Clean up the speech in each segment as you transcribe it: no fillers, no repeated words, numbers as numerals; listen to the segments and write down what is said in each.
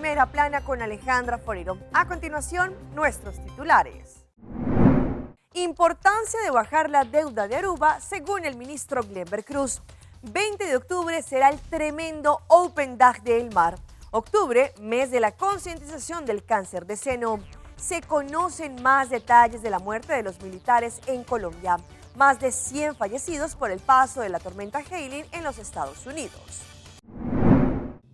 Primera Plana con Alejandra Forero. A continuación, nuestros titulares. Importancia de bajar la deuda de Aruba, según el ministro Glenber Cruz. 20 de octubre será el tremendo Open Dag de El Mar. Octubre, mes de la concientización del cáncer de seno. Se conocen más detalles de la muerte de los militares en Colombia. Más de 100 fallecidos por el paso de la tormenta Helene en los Estados Unidos.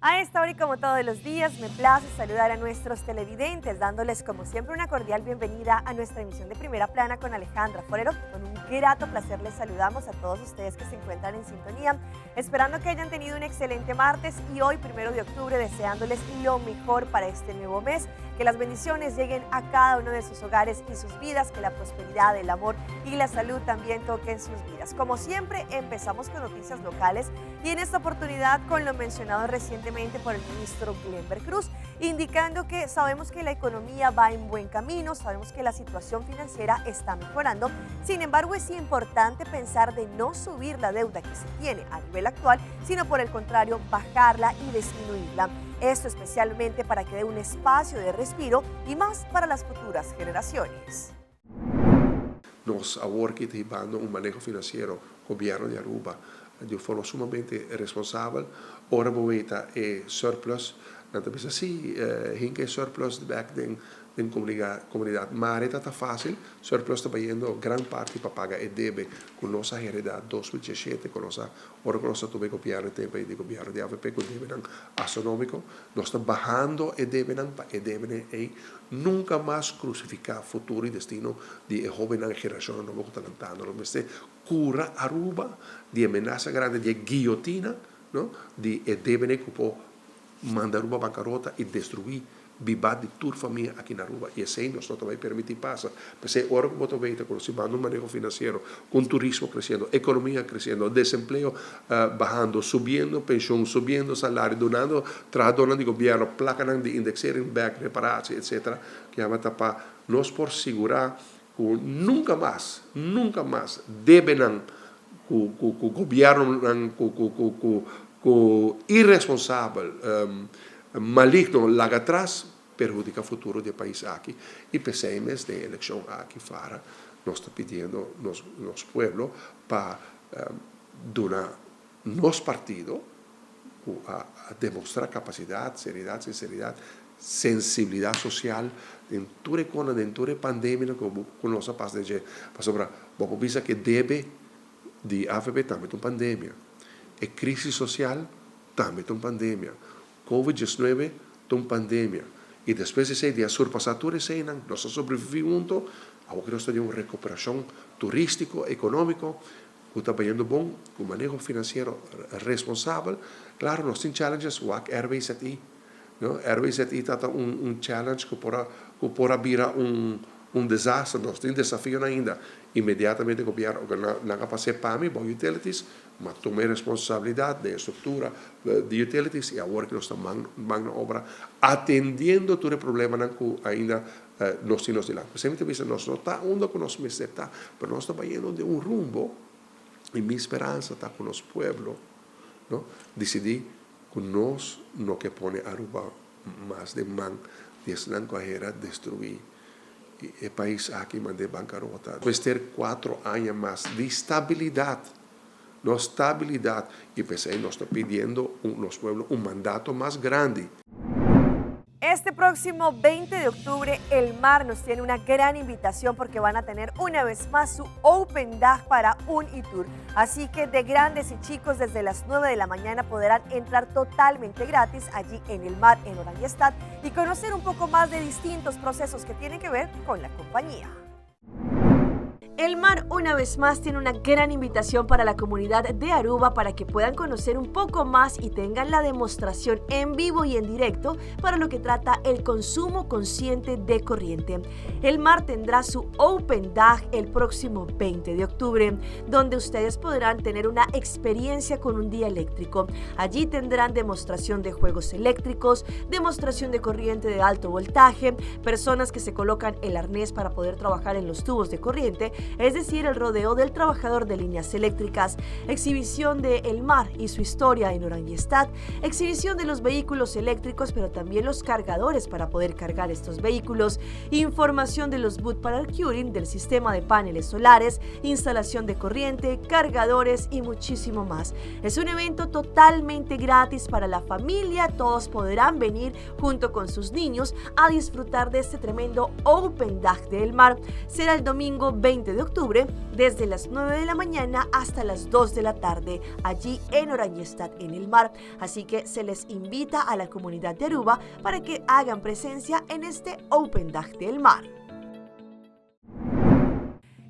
A esta hora y como todos los días, me place saludar a nuestros televidentes, dándoles como siempre una cordial bienvenida a nuestra emisión de Primera Plana con Alejandra Forero. Con un grato placer les saludamos a todos ustedes que se encuentran en sintonía, esperando que hayan tenido un excelente martes y hoy, 1 de octubre, deseándoles lo mejor para este nuevo mes, que las bendiciones lleguen a cada uno de sus hogares y sus vidas, que la prosperidad, el amor y la salud también toquen sus vidas. Como siempre, empezamos con noticias locales y en esta oportunidad con lo mencionado recientemente por el ministro Glenber Cruz, indicando que sabemos que la economía va en buen camino, sabemos que la situación financiera está mejorando, sin embargo es importante pensar de no subir la deuda que se tiene a nivel actual, sino por el contrario bajarla y disminuirla. Esto especialmente para que dé un espacio de respiro y más para las futuras generaciones. Nós agora que temos manejo financeiro, gobierno de Aruba, de forma sumamente responsável, ora momenta é surplus, não pensa assim, hinke surplus back den comunidade, mas está fácil, surplus está indo grande parte para pagar e deve com nossa realidade 2017, com nossa ora com nossa tuve governo tempo de governo de AVP com deve astronômico, nós está bajando e deve nunca mais crucificar futuro e destino de jovem geração nova que está lutando, não se cura Aruba de ameaça grande de guilhotina, não? De deve que pode mandar Aruba bancarrota e destruir viva de toda a família aqui na Aruba. E assim nós não vai permitir passar. Porque agora como tu vês, quando se manda manejo financeiro, com turismo crescendo, economia crescendo, desemprego bajando, subindo pensão, subindo salário, donando, donando de governo, placa de indexering back, reparar-se, etc. Que vai tapar nós por segurar que nunca mais devem o governo irresponsável, maligno lá atrás perjudica o futuro do país aqui. E pensamos de eleição aqui fora, nós estamos pedindo nosso povo para donar nosso partido a demonstrar capacidade, seriedade, sinceridade, sensibilidade social em toda a pandemia com nossa paz de gente. Para você pensa que deve de AVP também uma pandemia, e crise social também uma pandemia, COVID-19 uma pandemia, e depois de 6 dias surpassar tudo isso, nós sobrevivemos, agora nós temos uma recuperação turístico, econômico, que está indo bom, com manejo financeiro responsável. Claro, nós temos challenges, o RBZI, RBZI está challenge que pode virar desastre, nós temos desafio ainda. Imediatamente o governo não vai fazer PAMI, para utilities, mas tomei responsabilidade da estrutura de utilities e agora que nós estamos na obra, atendendo todo o problema que ainda nós temos de lá. Sempre nós não estamos onde que nós está, mas nós estamos indo de rumbo, e minha esperança está com o nosso povo, decidir que nós não que põe Aruba mais de mão, de não correr destruir o país aqui mande bancarrota. Vai ter 4 anos mais de estabilidade, e pensei, nós estamos pedindo nosso povo mandato mais grande. Este próximo 20 de octubre, El Mar nos tiene una gran invitación porque van a tener una vez más su Open Dag para Unitur. Así que de grandes y chicos desde las 9 de la mañana podrán entrar totalmente gratis allí en El Mar, en Oranjestad, y conocer un poco más de distintos procesos que tienen que ver con la compañía. El Mar una vez más tiene una gran invitación para la comunidad de Aruba para que puedan conocer un poco más y tengan la demostración en vivo y en directo para lo que trata el consumo consciente de corriente. El Mar tendrá su Open Dag el próximo 20 de octubre, donde ustedes podrán tener una experiencia con un día eléctrico. Allí tendrán demostración de juegos eléctricos, demostración de corriente de alto voltaje, personas que se colocan el arnés para poder trabajar en los tubos de corriente, es decir, el rodeo del trabajador de líneas eléctricas, exhibición de El Mar y su historia en Oranjestad, exhibición de los vehículos eléctricos, pero también los cargadores para poder cargar estos vehículos, información de los boot para el curing, del sistema de paneles solares, instalación de corriente, cargadores y muchísimo más. Es un evento totalmente gratis para la familia, todos podrán venir junto con sus niños a disfrutar de este tremendo Open Dag del Mar. Será el domingo 20 de octubre desde las 9 de la mañana hasta las 2 de la tarde allí en Oranjestad en el Mar. Así que se les invita a la comunidad de Aruba para que hagan presencia en este Open Dag del Mar.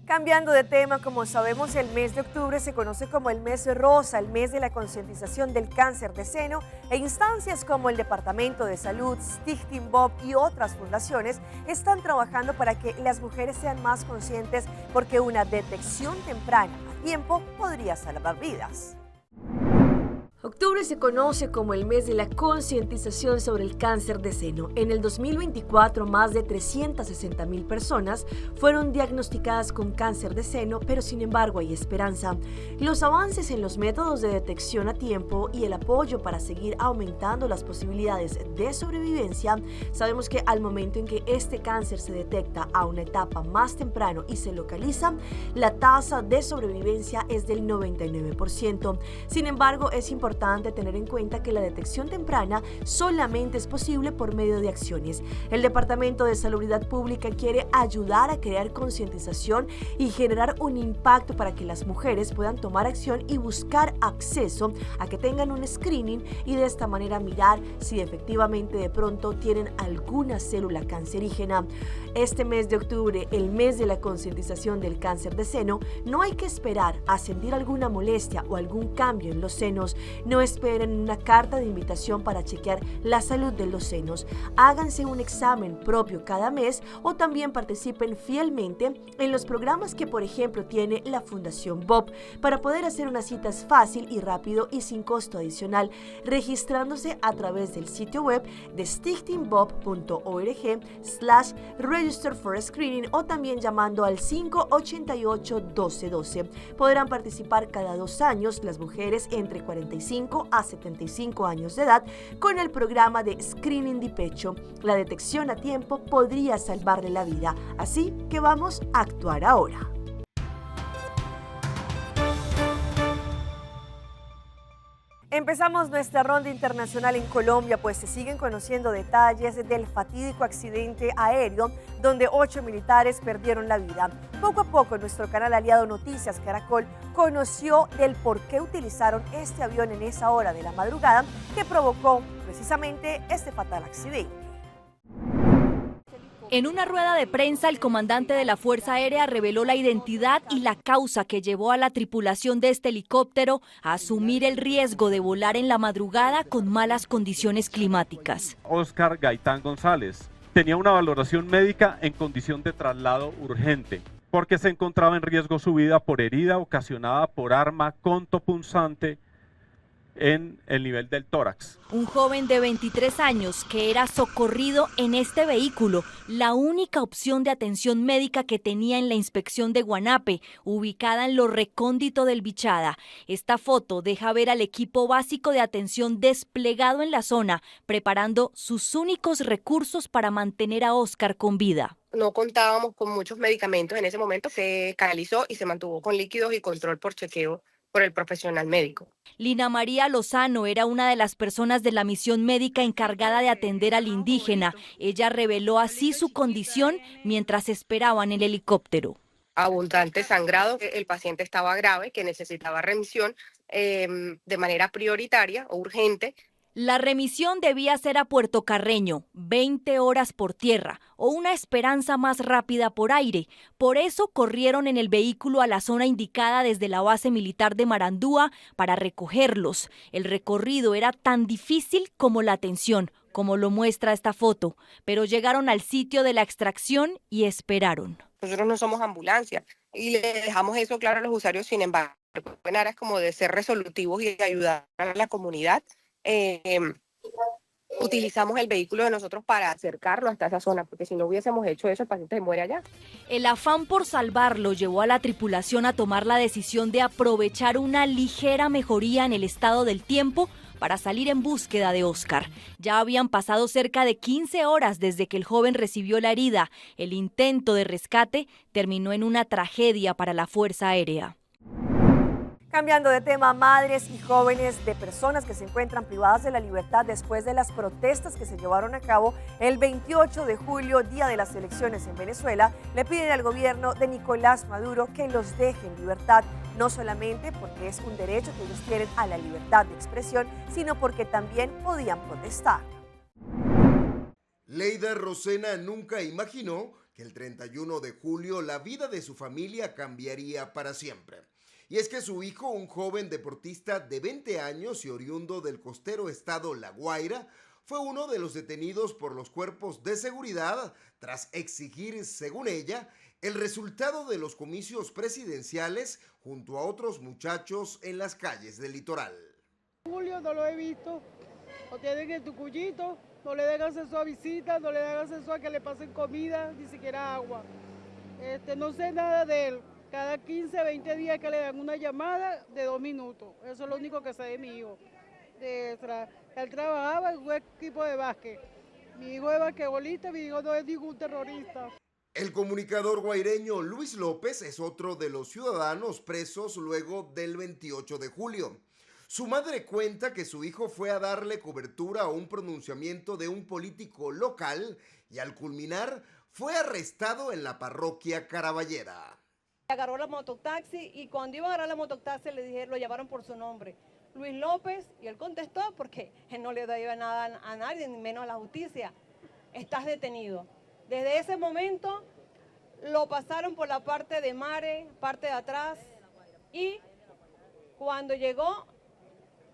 Cambiando de tema, como sabemos, el mes de octubre se conoce como el mes rosa, el mes de la concientización del cáncer de seno, e instancias como el Departamento de Salud, Stichting Bob y otras fundaciones están trabajando para que las mujeres sean más conscientes, porque una detección temprana a tiempo podría salvar vidas. Octubre se conoce como el mes de la concientización sobre el cáncer de seno. En el 2024, más de 360,000 personas fueron diagnosticadas con cáncer de seno, pero sin embargo hay esperanza. Los avances en los métodos de detección a tiempo y el apoyo para seguir aumentando las posibilidades de sobrevivencia, sabemos que al momento en que este cáncer se detecta a una etapa más temprano y se localiza, la tasa de sobrevivencia es del 99%. Sin embargo, es importante tener en cuenta que la detección temprana solamente es posible por medio de acciones. El Departamento de Salubridad Pública quiere ayudar a crear concientización y generar un impacto para que las mujeres puedan tomar acción y buscar acceso a que tengan un screening y de esta manera mirar si efectivamente de pronto tienen alguna célula cancerígena. Este mes de octubre, el mes de la concientización del cáncer de seno, no hay que esperar a sentir alguna molestia o algún cambio en los senos. No esperen una carta de invitación para chequear la salud de los senos. Háganse un examen propio cada mes o también participen fielmente en los programas que, por ejemplo, tiene la Fundación Bob. Para poder hacer una cita es fácil y rápido y sin costo adicional, registrándose a través del sitio web de stichtingbob.org/register for screening o también llamando al 588-1212. Podrán participar cada 2 años las mujeres entre 45 a 75 años de edad con el programa de Screening de Pecho. La detección a tiempo podría salvarle la vida, así que vamos a actuar ahora. Empezamos nuestra ronda internacional en Colombia, pues se siguen conociendo detalles del fatídico accidente aéreo donde 8 militares perdieron la vida. Poco a poco nuestro canal aliado Noticias Caracol conoció del por qué utilizaron este avión en esa hora de la madrugada que provocó precisamente este fatal accidente. En una rueda de prensa, el comandante de la Fuerza Aérea reveló la identidad y la causa que llevó a la tripulación de este helicóptero a asumir el riesgo de volar en la madrugada con malas condiciones climáticas. Oscar Gaitán González tenía una valoración médica en condición de traslado urgente, porque se encontraba en riesgo su vida por herida ocasionada por arma contopunzante en el nivel del tórax. Un joven de 23 años que era socorrido en este vehículo, la única opción de atención médica que tenía en la inspección de Guanape, ubicada en lo recóndito del Bichada. Esta foto deja ver al equipo básico de atención desplegado en la zona, preparando sus únicos recursos para mantener a Oscar con vida. No contábamos con muchos medicamentos en ese momento, se canalizó y se mantuvo con líquidos y control por chequeo por el profesional médico. Lina María Lozano era una de las personas de la misión médica encargada de atender al indígena. Ella reveló así su condición mientras esperaban el helicóptero. Abundante sangrado, el paciente estaba grave, que necesitaba remisión de manera prioritaria o urgente. La remisión debía ser a Puerto Carreño, 20 horas por tierra o una esperanza más rápida por aire. Por eso corrieron en el vehículo a la zona indicada desde la base militar de Marandúa para recogerlos. El recorrido era tan difícil como la atención, como lo muestra esta foto, pero llegaron al sitio de la extracción y esperaron. Nosotros no somos ambulancia y le dejamos eso claro a los usuarios, sin embargo, en aras como de ser resolutivos y de ayudar a la comunidad. Utilizamos el vehículo de nosotros para acercarlo hasta esa zona, porque si no hubiésemos hecho eso, el paciente se muere allá. El afán por salvarlo llevó a la tripulación a tomar la decisión de aprovechar una ligera mejoría en el estado del tiempo para salir en búsqueda de Oscar. Ya habían pasado cerca de 15 horas desde que el joven recibió la herida. El intento de rescate terminó en una tragedia para la Fuerza Aérea. Cambiando de tema, madres y jóvenes de personas que se encuentran privadas de la libertad después de las protestas que se llevaron a cabo el 28 de julio, día de las elecciones en Venezuela, le piden al gobierno de Nicolás Maduro que los deje en libertad, no solamente porque es un derecho que ellos tienen a la libertad de expresión, sino porque también podían protestar. Leida Rosena nunca imaginó que el 31 de julio la vida de su familia cambiaría para siempre. Y es que su hijo, un joven deportista de 20 años y oriundo del costero estado La Guaira, fue uno de los detenidos por los cuerpos de seguridad tras exigir, según ella, el resultado de los comicios presidenciales junto a otros muchachos en las calles del litoral. Julio no lo he visto, lo tienen en tu cullito, no le den acceso a visitas, no le den acceso a que le pasen comida, ni siquiera agua. No sé nada de él. Cada 15, 20 días que le dan una llamada de 2 minutos. Eso es lo único que sé de mi hijo. Él trabajaba en un equipo de básquet. Mi hijo es basquetbolista, mi hijo no es ningún terrorista. El comunicador guaireño Luis López es otro de los ciudadanos presos luego del 28 de julio. Su madre cuenta que su hijo fue a darle cobertura a un pronunciamiento de un político local y al culminar fue arrestado en la parroquia Caraballera. Agarró la mototaxi y cuando iba a agarrar la mototaxi lo llamaron por su nombre, Luis López, y él contestó porque él no le debía nada a nadie, ni menos a la justicia. Estás detenido. Desde ese momento lo pasaron por la parte de Mare, parte de atrás, y cuando llegó,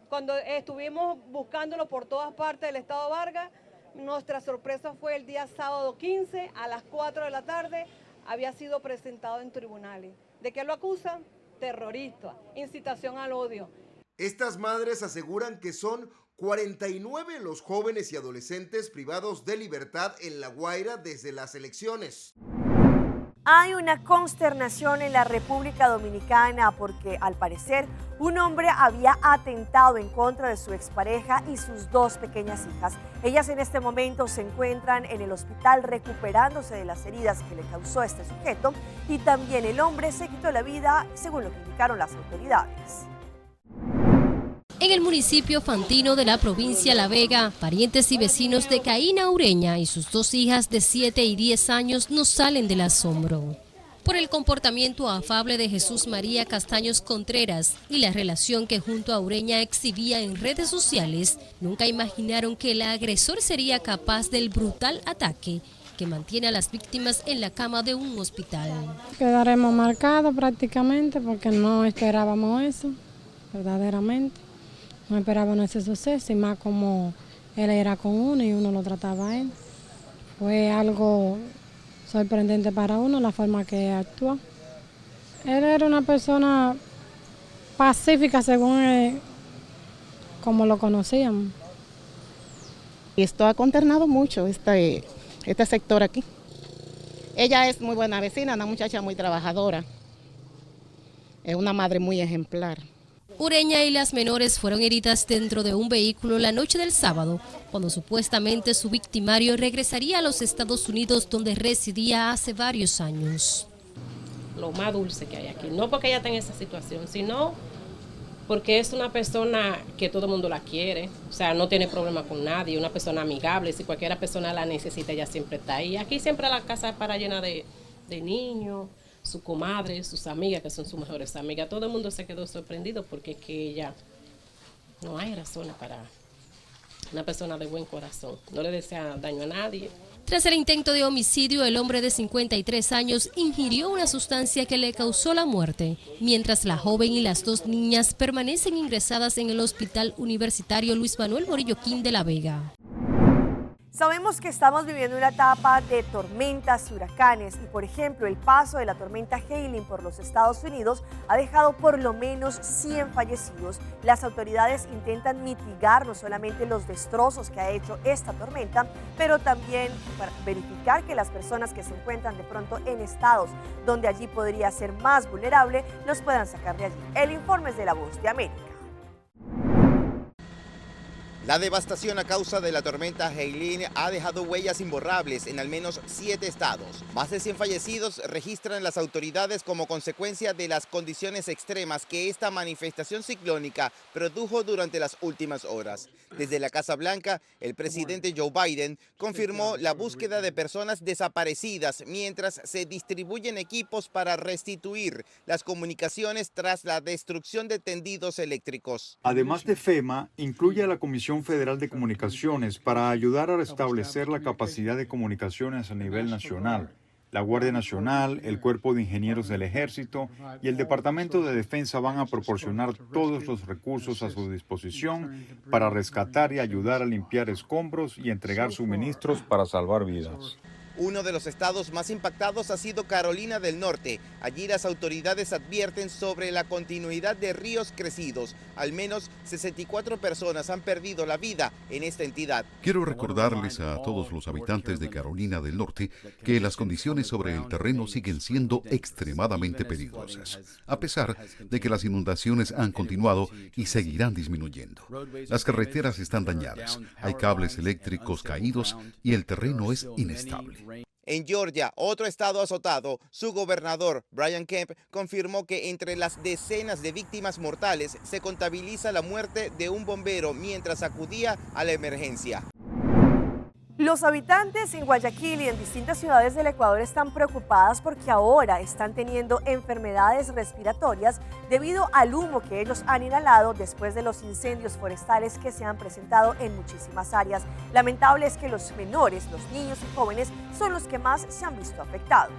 cuando estuvimos buscándolo por todas partes del estado Vargas, nuestra sorpresa fue el día sábado 15 a las 4 de la tarde, había sido presentado en tribunales. ¿De qué lo acusan? Terrorista, incitación al odio. Estas madres aseguran que son 49 los jóvenes y adolescentes privados de libertad en La Guaira desde las elecciones. Hay una consternación en la República Dominicana porque, al parecer, un hombre había atentado en contra de su expareja y sus 2 pequeñas hijas. Ellas en este momento se encuentran en el hospital recuperándose de las heridas que le causó este sujeto y también el hombre se quitó la vida, según lo que indicaron las autoridades. En el municipio Fantino de la provincia La Vega, parientes y vecinos de Caína Ureña y sus 2 hijas de 7 y 10 años no salen del asombro por el comportamiento afable de Jesús María Castaños Contreras y la relación que junto a Ureña exhibía en redes sociales. Nunca imaginaron que el agresor sería capaz del brutal ataque que mantiene a las víctimas en la cama de un hospital. Quedaremos marcados prácticamente porque no esperábamos eso, verdaderamente. No esperábamos ese suceso y más como él era con uno y uno lo trataba a él. Fue algo sorprendente para uno la forma que actuó. Él era una persona pacífica según él, como lo conocíamos. Esto ha consternado mucho este sector aquí. Ella es muy buena vecina, una muchacha muy trabajadora. Es una madre muy ejemplar. Ureña y las menores fueron heridas dentro de un vehículo la noche del sábado, cuando supuestamente su victimario regresaría a los Estados Unidos, donde residía hace varios años. Lo más dulce que hay aquí, no porque ella está en esa situación, sino porque es una persona que todo el mundo la quiere, o sea, no tiene problema con nadie, una persona amigable, si cualquier persona la necesita, ella siempre está ahí. Aquí siempre la casa para llena de niños, su comadre, sus amigas, que son sus mejores amigas. Todo el mundo se quedó sorprendido porque es que ella no hay razones para una persona de buen corazón. No le desea daño a nadie. Tras el intento de homicidio, el hombre de 53 años ingirió una sustancia que le causó la muerte, mientras la joven y las 2 niñas permanecen ingresadas en el Hospital Universitario Luis Manuel Morillo Quín de La Vega. Sabemos que estamos viviendo una etapa de tormentas y huracanes y, por ejemplo, el paso de la tormenta Helene por los Estados Unidos ha dejado por lo menos 100 fallecidos. Las autoridades intentan mitigar no solamente los destrozos que ha hecho esta tormenta, pero también para verificar que las personas que se encuentran de pronto en estados donde allí podría ser más vulnerable, los puedan sacar de allí. El informe es de La Voz de América. La devastación a causa de la tormenta Helene ha dejado huellas imborrables en al menos 7 estados. Más de 100 fallecidos registran las autoridades como consecuencia de las condiciones extremas que esta manifestación ciclónica produjo durante las últimas horas. Desde la Casa Blanca, el presidente Joe Biden confirmó la búsqueda de personas desaparecidas mientras se distribuyen equipos para restituir las comunicaciones tras la destrucción de tendidos eléctricos. Además de FEMA, incluye a la Comisión Federal de Comunicaciones para ayudar a restablecer la capacidad de comunicaciones a nivel nacional. La Guardia Nacional, el Cuerpo de Ingenieros del Ejército y el Departamento de Defensa van a proporcionar todos los recursos a su disposición para rescatar y ayudar a limpiar escombros y entregar suministros para salvar vidas. Uno de los estados más impactados ha sido Carolina del Norte. Allí las autoridades advierten sobre la continuidad de ríos crecidos. Al menos 64 personas han perdido la vida en esta entidad. Quiero recordarles a todos los habitantes de Carolina del Norte que las condiciones sobre el terreno siguen siendo extremadamente peligrosas, a pesar de que las inundaciones han continuado y seguirán disminuyendo. Las carreteras están dañadas, hay cables eléctricos caídos y el terreno es inestable. En Georgia, otro estado azotado, su gobernador, Brian Kemp, confirmó que entre las decenas de víctimas mortales se contabiliza la muerte de un bombero mientras acudía a la emergencia. Los habitantes en Guayaquil y en distintas ciudades del Ecuador están preocupadas porque ahora están teniendo enfermedades respiratorias debido al humo que ellos han inhalado después de los incendios forestales que se han presentado en muchísimas áreas. Lamentable es que los menores, los niños y jóvenes son los que más se han visto afectados.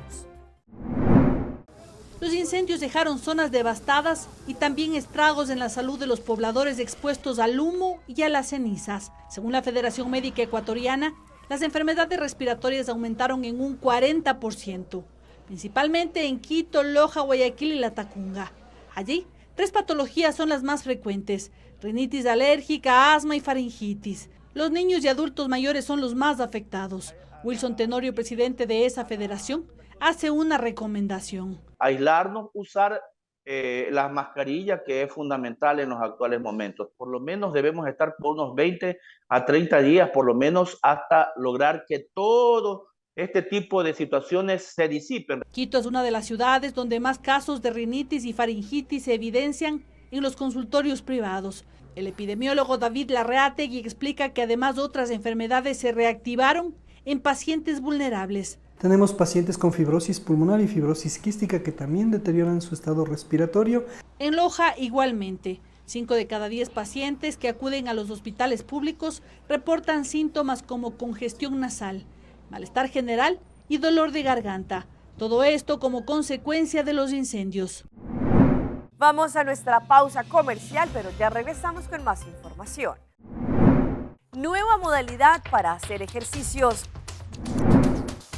Los incendios dejaron zonas devastadas y también estragos en la salud de los pobladores expuestos al humo y a las cenizas. Según la Federación Médica Ecuatoriana, las enfermedades respiratorias aumentaron en un 40%, principalmente en Quito, Loja, Guayaquil y Latacunga. Allí, 3 patologías son las más frecuentes: rinitis alérgica, asma y faringitis. Los niños y adultos mayores son los más afectados. Wilson Tenorio, presidente de esa federación, hace una recomendación. Aislarnos, usar las mascarillas, que es fundamental en los actuales momentos. Por lo menos debemos estar por unos 20 a 30 días, por lo menos hasta lograr que todo este tipo de situaciones se disipen. Quito es una de las ciudades donde más casos de rinitis y faringitis se evidencian en los consultorios privados. El epidemiólogo David Larreategui explica que además otras enfermedades se reactivaron en pacientes vulnerables. Tenemos pacientes con fibrosis pulmonar y fibrosis quística que también deterioran su estado respiratorio. En Loja igualmente, 5 de cada 10 pacientes que acuden a los hospitales públicos reportan síntomas como congestión nasal, malestar general y dolor de garganta. Todo esto como consecuencia de los incendios. Vamos a nuestra pausa comercial, pero ya regresamos con más información. Nueva modalidad para hacer ejercicios.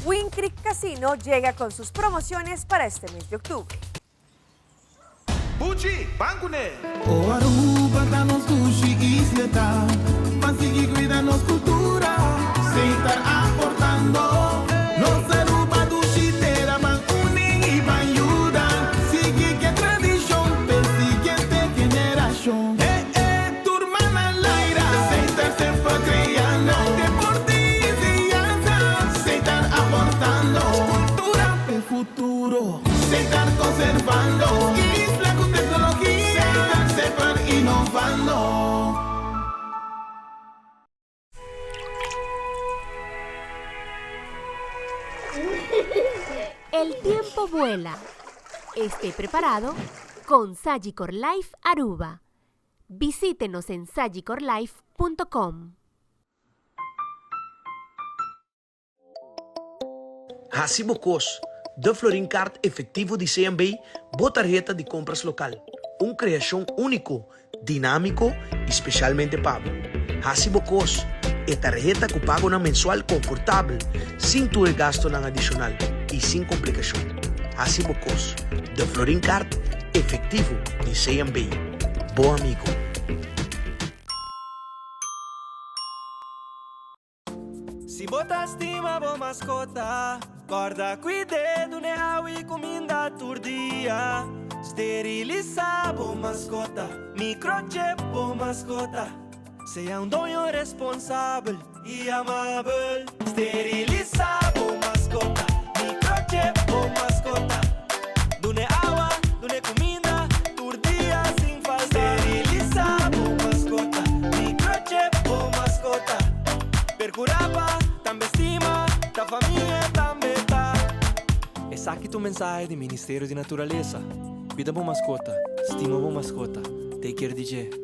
Wynn Creek Casino llega con sus promociones para este mes de octubre. Pucci, Pancune. O Aruba, danos sushi y Sleta. Masigi, cuídanos cultura. Se están aportando. Los Aruba, Dushi, te daban unen y van ayudan. Sigue que tradición, de siguiente generación. Tu hermana Laira. Se están siempre creando. Futuro, se están conservando, isla con tecnología, se están innovando. El tiempo vuela. Esté preparado con Sagicor Life Aruba. Visítenos en sagicorlife.com. Recibo COS, da Florincard efetivo de CMB, boa tarjeta de compras local. Criação único, dinâmico e especialmente pago. Recibo COS, é tarjeta que paga uma mensual confortável, sem ter gasto nada adicional e sem complicação. Assim bocos, de Florin Card, efetivo de CMB. Bom amigo. Se botar estima, boa mascota. Guarda cuidado, né? E comida todo dia. Sterilizar, boa mascota. Microchip, boa mascota. Seja dono responsável e amável. Sterilizar, boa mascota. Microchip, boa mascota. Dune água, dune comida, todo dia sem falta. Sterilizar, boa mascota. Microchip, boa mascota. Percuraba, também estima, da família também tá. Essa aqui é a mensagem do Ministério de Natureza. Cuida boa mascota, estima boa mascota. Take care, DJ.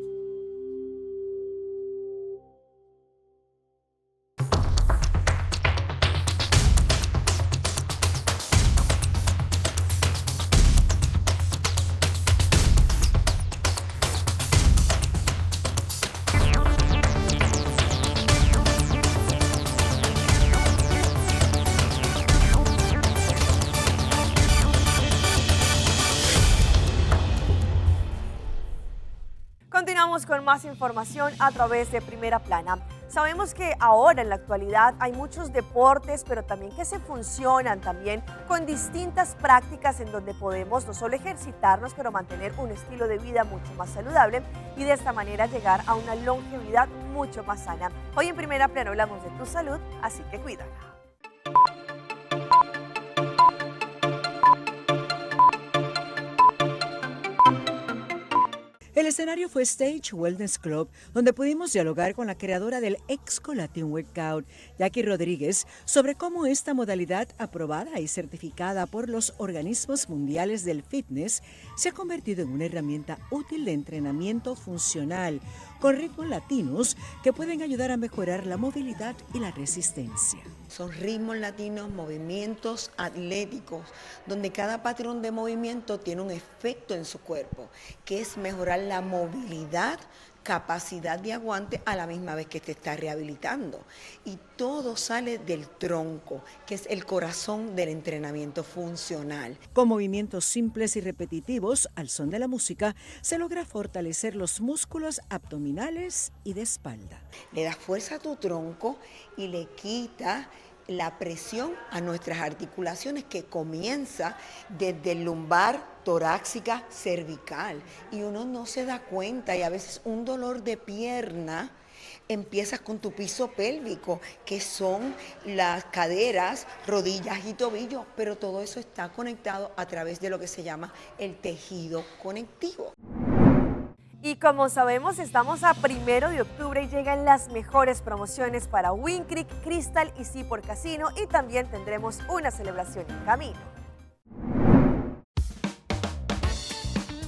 Continuamos con más información a través de Primera Plana. Sabemos que ahora en la actualidad hay muchos deportes, pero también que se funcionan también con distintas prácticas en donde podemos no solo ejercitarnos, pero mantener un estilo de vida mucho más saludable y de esta manera llegar a una longevidad mucho más sana. Hoy en Primera Plana hablamos de tu salud, así que cuídala. El escenario fue Stage Wellness Club, donde pudimos dialogar con la creadora del Exco Latin Workout, Jackie Rodríguez, sobre cómo esta modalidad aprobada y certificada por los organismos mundiales del fitness se ha convertido en una herramienta útil de entrenamiento funcional, con ritmos latinos que pueden ayudar a mejorar la movilidad y la resistencia. Son ritmos latinos, movimientos atléticos, donde cada patrón de movimiento tiene un efecto en su cuerpo, que es mejorar la movilidad, capacidad de aguante a la misma vez que te está rehabilitando. Y todo sale del tronco, que es el corazón del entrenamiento funcional. Con movimientos simples y repetitivos, al son de la música, se logra fortalecer los músculos abdominales y de espalda. Le das fuerza a tu tronco y le quita la presión a nuestras articulaciones, que comienza desde el lumbar, torácica, cervical, y uno no se da cuenta, y a veces un dolor de pierna empiezas con tu piso pélvico, que son las caderas, rodillas y tobillos, pero todo eso está conectado a través de lo que se llama el tejido conectivo. Y como sabemos, estamos a 1 de octubre y llegan las mejores promociones para Wynn Creek, Crystal y Seaport Casino, y también tendremos una celebración en camino.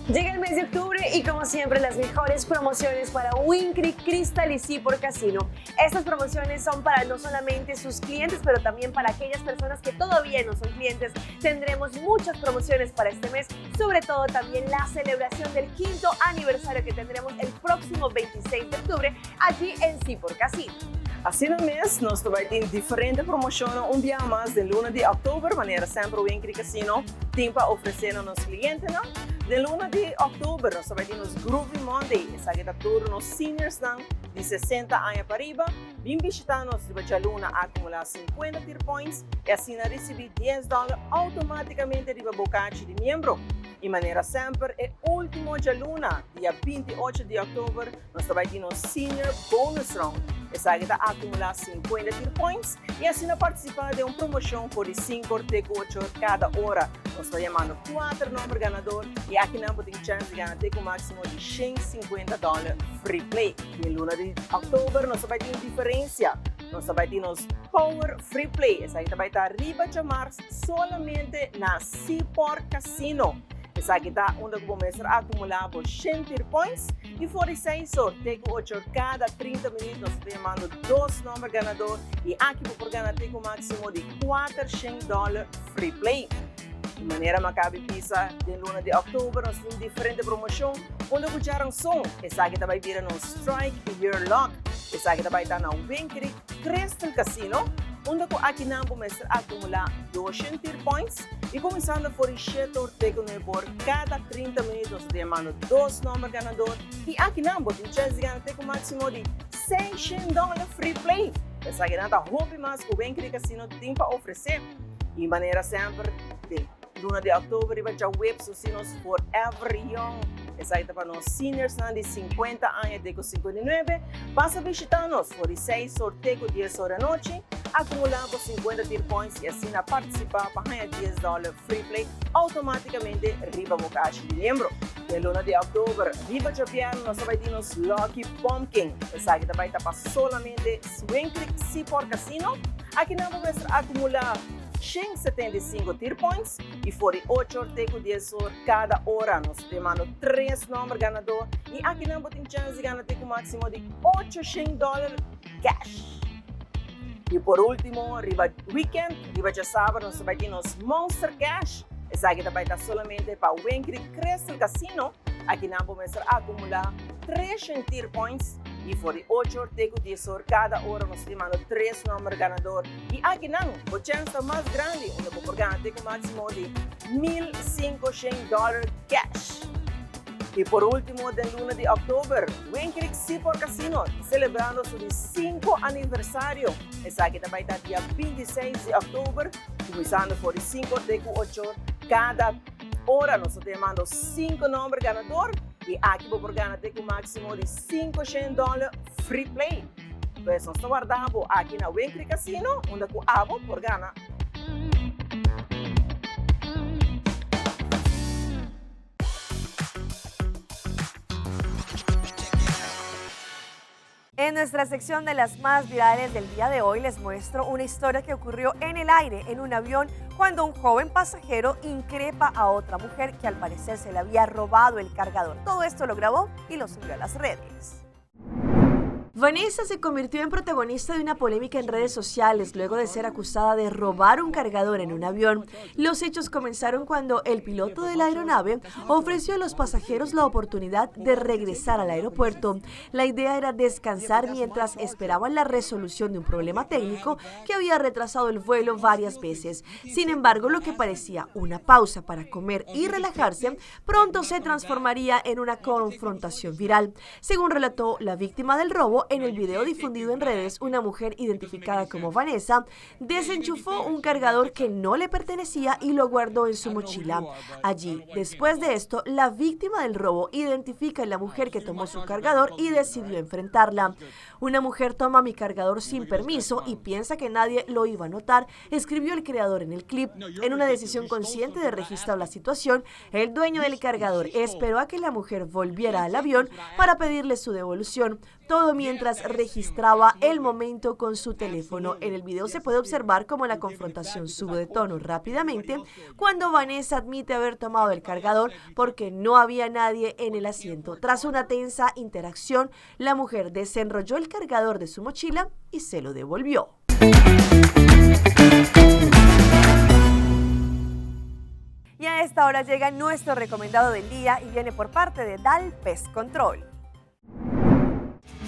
Llega el mes de octubre y como siempre las mejores promociones para Wynn Creek, Crystal y Seaport Casino. Estas promociones son para no solamente sus clientes, pero también para aquellas personas que todavía no son clientes. Tendremos muchas promociones para este mes, sobre todo también la celebración del 5º aniversario que tendremos el próximo 26 de octubre allí en Seaport Casino. Assim no mês, nós também temos diferentes promoções dia mais de luna de outubro, maneira sempre o Wynn Creek Casino tem para oferecer aos clientes, não? De luna de outubro, nós também temos Groovy Monday, essa que está tudo nos seniors não, de 60 anos para arriba. Vem visitar-nos de luna a acumular 50 tier points e assim receber $10 automaticamente de bocate de membro. E maneira sempre, é último de luna, dia 28 de outubro, nós também temos Senior Bonus Round. Essa que está a acumular 50 tier points e assim participar de uma promoção por 5 T8 cada hora. Nós estamos chamando 4 números ganadores e aqui não tem chance de ganhar com o máximo de $150 free play. E em luna de outubro, nós também temos diferença. Nós também temos Power Free Play. Essa que vai estar arriba de março somente na Seaport Casino. Essa aqui está onde começa a acumular por 100 tier points e for 6 sorteios 8 cada 30 minutos. Nós estamos chamando 2 números ganadores e aqui por ganhar com o máximo de $400 free play. De maneira macabra pisa de luna de outubro, nós temos diferentes promoções onde escucharam som. Essa aqui também vira no Strike e Your Lock. Essa aqui vai estar na Winkri Crystal Casino, onde aqui não começa a acumular 200 points e começando por encher o teco por cada 30 minutos, demando 2 números ganador e aqui não tem chance de ganhar teco máximo de $600 free play. Essa aqui não está roupa mais que o Winkri Casino tem para oferecer e maneira sempre de luna de outubro e vai já web socinos Forever Young. Essa aí para nós seniors de 50 anos de 59. Basta visitar-nos por 6 sorteio 10 horas da noite, acumulando 50 tier points e assim a participar para ganhar $10 free play automaticamente riba o caixa de lembro. De luna de outubro, riba de piano, nós vai ter nos Lucky Pumpkin. Essa aí vai estar para solamente Swing Creek Seaport Casino. Aqui não vamos acumular 175 tier points e fora 8 sorteios 10 horas cada hora. Nós temos 3 números ganador e aqui não tem chance de ganhar com máximo de $800 cash. E por último, riba weekend, riba de sábado, nós vai ter nos Monster Cash. Essa aqui vai estar solamente para o Winkri Crystal Casino. Aqui não vamos acumular 300 tier points e for 8 sorteios 10 horas cada hora, nós temos 3 números ganador. E aqui não, a chance mais grande, onde vou ganhar com máximo de $1.500 cash. E por último, de luna de outubro, Winkri Seaport Casino, celebrando seu 5º aniversário. Essa aqui vai estar dia 26 de outubro, começando por 5 de 8 cada hora. Nós temos 5 números ganador. E aqui vou ganhar com máximo de $500 free play. Então, nós guardamos aqui na Winkri Casino, onde eu abo por ganhar. En nuestra sección de las más virales del día de hoy les muestro una historia que ocurrió en el aire, en un avión, cuando un joven pasajero increpa a otra mujer que al parecer se le había robado el cargador. Todo esto lo grabó y lo subió a las redes. Vanessa se convirtió en protagonista de una polémica en redes sociales luego de ser acusada de robar un cargador en un avión. Los hechos comenzaron cuando el piloto de la aeronave ofreció a los pasajeros la oportunidad de regresar al aeropuerto. La idea era descansar mientras esperaban la resolución de un problema técnico que había retrasado el vuelo varias veces. Sin embargo, lo que parecía una pausa para comer y relajarse, pronto se transformaría en una confrontación viral. Según relató la víctima del robo, en el video difundido en redes, una mujer identificada como Vanessa desenchufó un cargador que no le pertenecía y lo guardó en su mochila. Allí, después de esto, la víctima del robo identifica a la mujer que tomó su cargador y decidió enfrentarla. Una mujer toma mi cargador sin permiso y piensa que nadie lo iba a notar, escribió el creador en el clip. En una decisión consciente de registrar la situación, el dueño del cargador esperó a que la mujer volviera al avión para pedirle su devolución. Todo mientras registraba el momento con su teléfono. En el video se puede observar cómo la confrontación sube de tono rápidamente cuando Vanessa admite haber tomado el cargador porque no había nadie en el asiento. Tras una tensa interacción, la mujer desenrolló el cargador de su mochila y se lo devolvió. Y a esta hora llega nuestro recomendado del día y viene por parte de DAL Pest Control.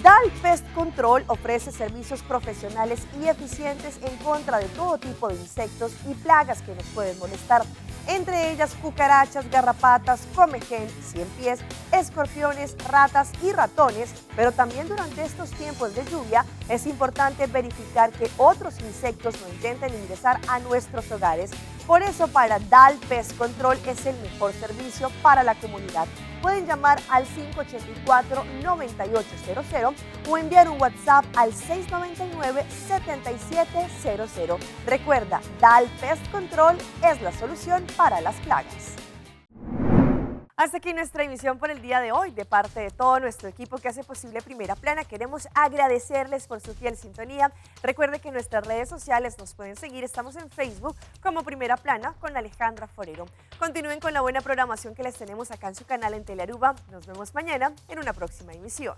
DAL Pest Control ofrece servicios profesionales y eficientes en contra de todo tipo de insectos y plagas que nos pueden molestar, entre ellas cucarachas, garrapatas, comején, ciempiés, escorpiones, ratas y ratones, pero también durante estos tiempos de lluvia es importante verificar que otros insectos no intenten ingresar a nuestros hogares. Por eso, para DAL Pest Control es el mejor servicio para la comunidad. Pueden llamar al 584-9800 o enviar un WhatsApp al 699-7700. Recuerda, DAL Pest Control es la solución para las plagas. Hasta aquí nuestra emisión por el día de hoy. De parte de todo nuestro equipo que hace posible Primera Plana, queremos agradecerles por su fiel sintonía. Recuerde que en nuestras redes sociales nos pueden seguir. Estamos en Facebook como Primera Plana con Alejandra Forero. Continúen con la buena programación que les tenemos acá en su canal en Telearuba. Nos vemos mañana en una próxima emisión.